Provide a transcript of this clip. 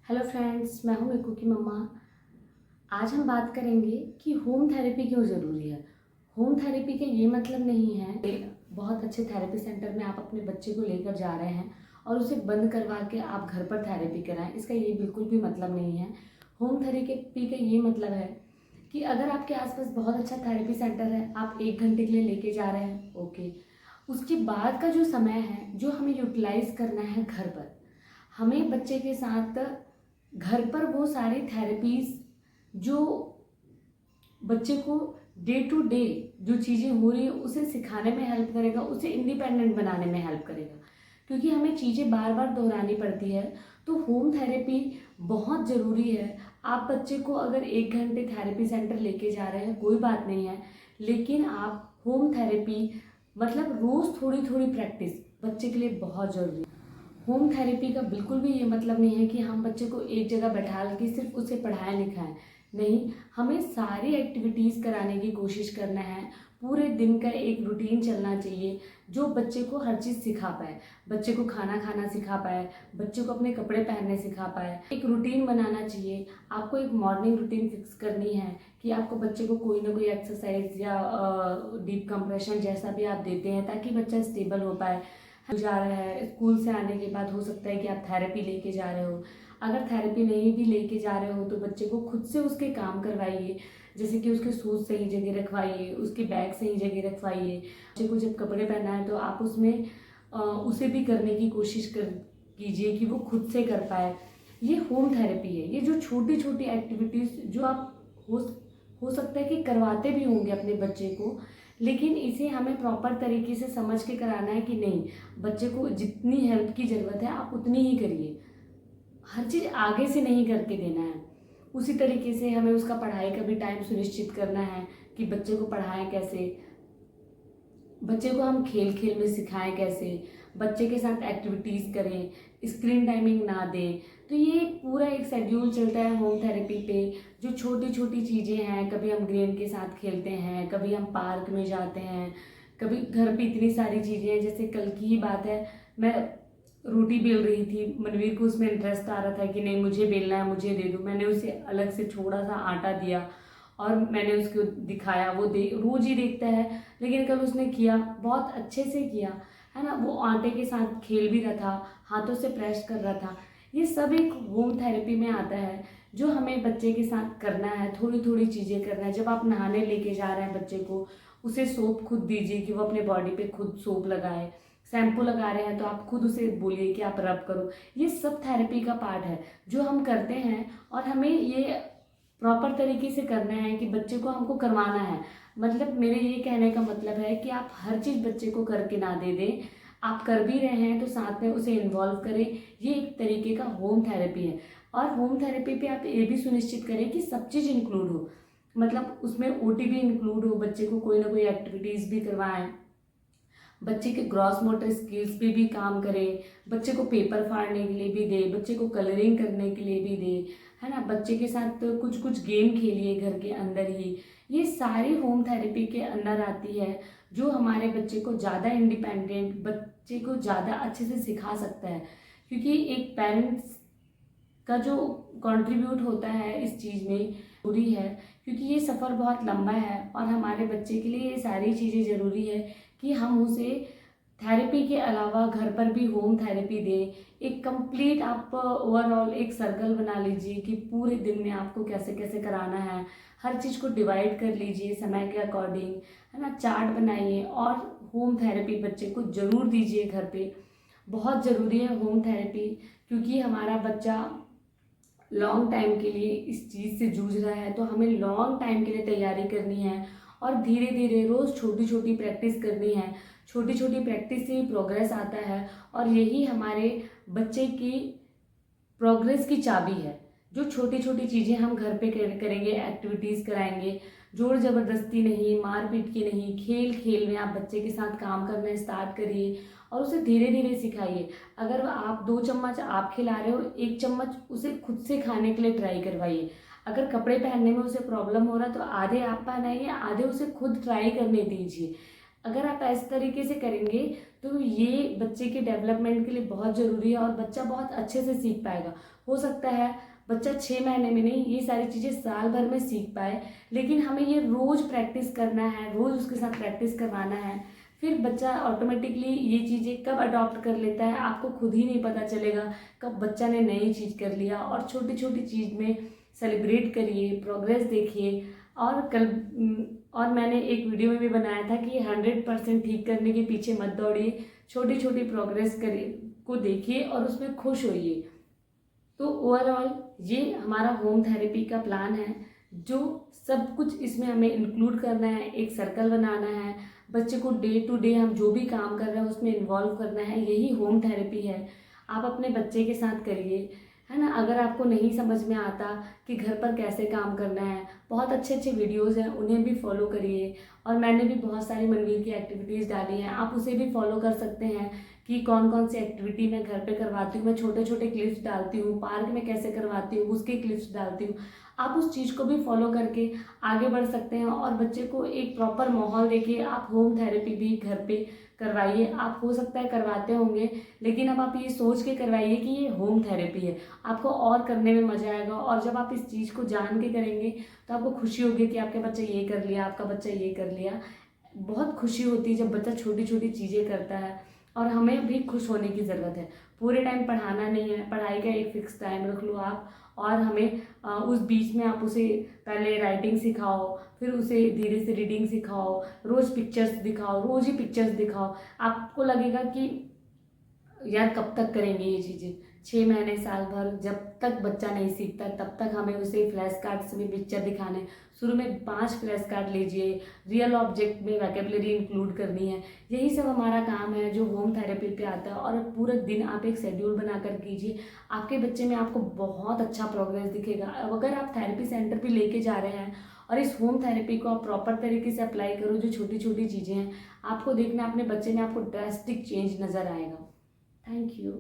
Hello friends, मैं हूं मिकू की मम्मा। आज हम बात करेंगे कि होम थेरेपी क्यों ज़रूरी है। होम थेरेपी का ये मतलब नहीं है कि बहुत अच्छे थेरेपी सेंटर में आप अपने बच्चे को लेकर जा रहे हैं और उसे बंद करवा के आप घर पर थेरेपी कराएं। इसका ये बिल्कुल भी मतलब नहीं है। होम थेरेपी का ये मतलब है कि अगर आपके आसपास बहुत अच्छा थेरेपी सेंटर है, आप 1 घंटे के लिए लेके जा रहे हैं, ओके। उसके बाद का जो समय है जो हमें यूटिलाइज करना है घर पर, हमें बच्चे के साथ घर पर वो सारी थेरेपीज जो बच्चे को डे टू डे जो चीज़ें हो रही है उसे सिखाने में हेल्प करेगा, उसे इंडिपेंडेंट बनाने में हेल्प करेगा। क्योंकि हमें चीज़ें बार बार दोहरानी पड़ती है, तो होम थेरेपी बहुत ज़रूरी है। आप बच्चे को अगर 1 घंटे थेरेपी सेंटर लेके जा रहे हैं कोई बात नहीं है, लेकिन आप होम थेरेपी मतलब रोज़ थोड़ी थोड़ी प्रैक्टिस बच्चे के लिए बहुत ज़रूरी है। होम थेरेपी का बिल्कुल भी ये मतलब नहीं है कि हम बच्चे को एक जगह बैठा के सिर्फ उसे पढ़ाएं लिखाएं। नहीं, हमें सारी एक्टिविटीज़ कराने की कोशिश करना है। पूरे दिन का एक रूटीन चलना चाहिए जो बच्चे को हर चीज़ सिखा पाए, बच्चे को खाना खाना सिखा पाए, बच्चे को अपने कपड़े पहनने सिखा पाए। एक रूटीन बनाना चाहिए। आपको एक मॉर्निंग रूटीन फिक्स करनी है कि आपको बच्चे को कोई ना कोई एक्सरसाइज या डीप कंप्रेशन जैसा भी आप देते हैं ताकि बच्चा स्टेबल हो पाए। जा रहा है, स्कूल से आने के बाद हो सकता है कि आप थेरेपी लेके जा रहे हो। अगर थेरेपी नहीं भी लेके जा रहे हो तो बच्चे को खुद से उसके काम करवाइए, जैसे कि उसके शूज सही जगह रखवाइए, उसके बैग सही जगह रखवाइए। बच्चे को जब कपड़े पहना है तो आप उसमें उसे भी करने की कोशिश कर कीजिए कि वो खुद से कर पाए। ये होम थेरेपी है। ये जो छोटी छोटी एक्टिविटीज़ जो आप हो सकता है कि करवाते भी होंगे अपने बच्चे को, लेकिन इसे हमें प्रॉपर तरीके से समझ के कराना है कि नहीं, बच्चे को जितनी हेल्प की ज़रूरत है आप उतनी ही करिए, हर चीज़ आगे से नहीं करके देना है। उसी तरीके से हमें उसका पढ़ाई का भी टाइम सुनिश्चित करना है कि बच्चे को पढ़ाएं कैसे, बच्चे को हम खेल खेल में सिखाएं कैसे, बच्चे के साथ एक्टिविटीज़ करें, स्क्रीन टाइमिंग ना दें। तो ये पूरा एक शेड्यूल चलता है होम थेरेपी पे। जो छोटी छोटी चीज़ें हैं, कभी हम ग्रेन के साथ खेलते हैं, कभी हम पार्क में जाते हैं, कभी घर पे इतनी सारी चीज़ें हैं। जैसे कल की ही बात है, मैं रोटी बेल रही थी, मनवीर को उसमें इंटरेस्ट आ रहा था कि नहीं मुझे बेलना है, मुझे दे दो। मैंने उसे अलग से थोड़ा सा आटा दिया और मैंने उसको दिखाया। वो रोज ही देखता है, लेकिन कल उसने किया, बहुत अच्छे से किया, है ना। वो आटे के साथ खेल भी रहा था, हाथों से प्रेस कर रहा था। ये सब एक होम थेरेपी में आता है जो हमें बच्चे के साथ करना है। थोड़ी थोड़ी चीज़ें करना है। जब आप नहाने लेके जा रहे हैं बच्चे को, उसे सोप खुद दीजिए कि वो अपने बॉडी पे खुद सोप लगाए। शैम्पू लगा रहे हैं तो आप खुद उसे बोलिए कि आप रब करो। ये सब थेरेपी का पार्ट है जो हम करते हैं, और हमें ये प्रॉपर तरीके से करना है कि बच्चे को हमको करवाना है। मतलब मेरे ये कहने का मतलब है कि आप हर चीज़ बच्चे को करके ना दे दें। आप कर भी रहे हैं तो साथ में उसे इन्वॉल्व करें। ये एक तरीके का होम थेरेपी है। और होम थेरेपी पे आप ये भी सुनिश्चित करें कि सब चीज़ इंक्लूड हो, मतलब उसमें ओटी भी इंक्लूड हो, बच्चे को कोई ना कोई एक्टिविटीज़ भी करवाएं, बच्चे के ग्रॉस मोटर स्किल्स पे भी काम करें, बच्चे को पेपर फाड़ने के लिए भी दे, बच्चे को कलरिंग करने के लिए भी दे, है ना। बच्चे के साथ कुछ कुछ गेम खेलिए घर के अंदर ही। ये सारी होम थेरेपी के अंदर आती है जो हमारे बच्चे को ज़्यादा इंडिपेंडेंट, बच्चे को ज़्यादा अच्छे से सिखा सकता है। क्योंकि एक पेरेंट्स का जो कंट्रीब्यूट होता है इस चीज़ में जरूरी है, क्योंकि ये सफ़र बहुत लंबा है और हमारे बच्चे के लिए ये सारी चीज़ें ज़रूरी है कि हम उसे थेरेपी के अलावा घर पर भी होम थेरेपी दें। एक कंप्लीट आप ओवरऑल एक सर्कल बना लीजिए कि पूरे दिन में आपको कैसे कैसे कराना है। हर चीज़ को डिवाइड कर लीजिए समय के अकॉर्डिंग, है ना। चार्ट बनाइए और होम थेरेपी बच्चे को ज़रूर दीजिए घर पे। बहुत ज़रूरी है होम थेरेपी, क्योंकि हमारा बच्चा लॉन्ग टाइम के लिए इस चीज़ से जूझ रहा है, तो हमें लॉन्ग टाइम के लिए तैयारी करनी है और धीरे धीरे रोज़ छोटी छोटी प्रैक्टिस करनी है। छोटी छोटी प्रैक्टिस से ही प्रोग्रेस आता है, और यही हमारे बच्चे की प्रोग्रेस की चाबी है। जो छोटी छोटी चीज़ें हम घर पे करेंगे, एक्टिविटीज़ कराएंगे, जोर ज़बरदस्ती नहीं, मारपीट की नहीं, खेल खेल में आप बच्चे के साथ काम करना स्टार्ट करिए और उसे धीरे धीरे सिखाइए। अगर आप 2 चम्मच आप खिला रहे हो, 1 चम्मच उसे खुद से खाने के लिए ट्राई करवाइए। अगर कपड़े पहनने में उसे प्रॉब्लम हो रहा है तो आधे आप पहनाइए, आधे उसे खुद ट्राई करने दीजिए। अगर आप इस तरीके से करेंगे तो ये बच्चे के डेवलपमेंट के लिए बहुत ज़रूरी है और बच्चा बहुत अच्छे से सीख पाएगा। हो सकता है बच्चा 6 महीने में नहीं, ये सारी चीज़ें साल भर में सीख पाए, लेकिन हमें ये रोज़ प्रैक्टिस करना है, रोज़ उसके साथ प्रैक्टिस करवाना है। फिर बच्चा ऑटोमेटिकली ये चीज़ें कब अडॉप्ट कर लेता है आपको खुद ही नहीं पता चलेगा, कब बच्चा ने नई चीज़ कर लिया। और छोटी छोटी चीज़ में सेलिब्रेट करिए, प्रोग्रेस देखिए। और मैंने एक वीडियो में भी बनाया था कि 100% ठीक करने के पीछे मत दौड़िए, छोटी छोटी प्रोग्रेस करिए को देखिए और उसमें खुश होइए। तो ओवरऑल ये हमारा होम थेरेपी का प्लान है, जो सब कुछ इसमें हमें इंक्लूड करना है, एक सर्कल बनाना है, बच्चे को डे टू डे हम जो भी काम कर रहे हैं उसमें इन्वॉल्व करना है, यही होम थेरेपी है। आप अपने बच्चे के साथ करिए, है ना। अगर आपको नहीं समझ में आता कि घर पर कैसे काम करना है, बहुत अच्छे अच्छे वीडियोस हैं, उन्हें भी फॉलो करिए। और मैंने भी बहुत सारी मनवीर की एक्टिविटीज़ डाली हैं, आप उसे भी फॉलो कर सकते हैं कि कौन कौन सी एक्टिविटी मैं घर पे करवाती हूँ। मैं छोटे छोटे क्लिप्स डालती हूँ, पार्क में कैसे करवाती हूँ उसके क्लिप्स डालती हूँ। आप उस चीज़ को भी फॉलो करके आगे बढ़ सकते हैं और बच्चे को एक प्रॉपर माहौल देके आप होम थेरेपी भी घर पे करवाइए। आप हो सकता है करवाते होंगे, लेकिन अब आप ये सोच के करवाइए कि ये होम थेरेपी है, आपको और करने में मज़ा आएगा। और जब आप इस चीज़ को जान के करेंगे तो आपको खुशी होगी कि आपके बच्चा ये कर लिया, आपका बच्चा ये कर लिया। बहुत खुशी होती है जब बच्चा छोटी छोटी चीज़ें करता है। और हमें भी खुश होने की ज़रूरत है, पूरे टाइम पढ़ाना नहीं है, पढ़ाई का एक फिक्स टाइम रख लो आप। और हमें उस बीच में आप उसे पहले राइटिंग सिखाओ, फिर उसे धीरे से रीडिंग सिखाओ, रोज़ पिक्चर्स दिखाओ, रोज़ ही पिक्चर्स दिखाओ। आपको लगेगा कि यार कब तक करेंगे ये चीज़ें, 6 महीने साल भर, जब तक बच्चा नहीं सीखता तब तक हमें उसे फ्लैश कार्ड से भी पिक्चर दिखाने। शुरू में 5 फ्लैश कार्ड लीजिए, रियल ऑब्जेक्ट में वैकेबलरी इंक्लूड करनी है। यही सब हमारा काम है जो होम थेरेपी पे आता है। और पूरा दिन आप एक शेड्यूल बनाकर कीजिए, आपके बच्चे में आपको बहुत अच्छा प्रोग्रेस दिखेगा। अब अगर आप थेरेपी सेंटर पे लेके जा रहे हैं और इस होम थेरेपी को आप प्रॉपर तरीके से अप्लाई करो, जो छोटी छोटी चीज़ें हैं, आपको देखना अपने बच्चे में आपको ड्रास्टिक चेंज नज़र आएगा। Thank you.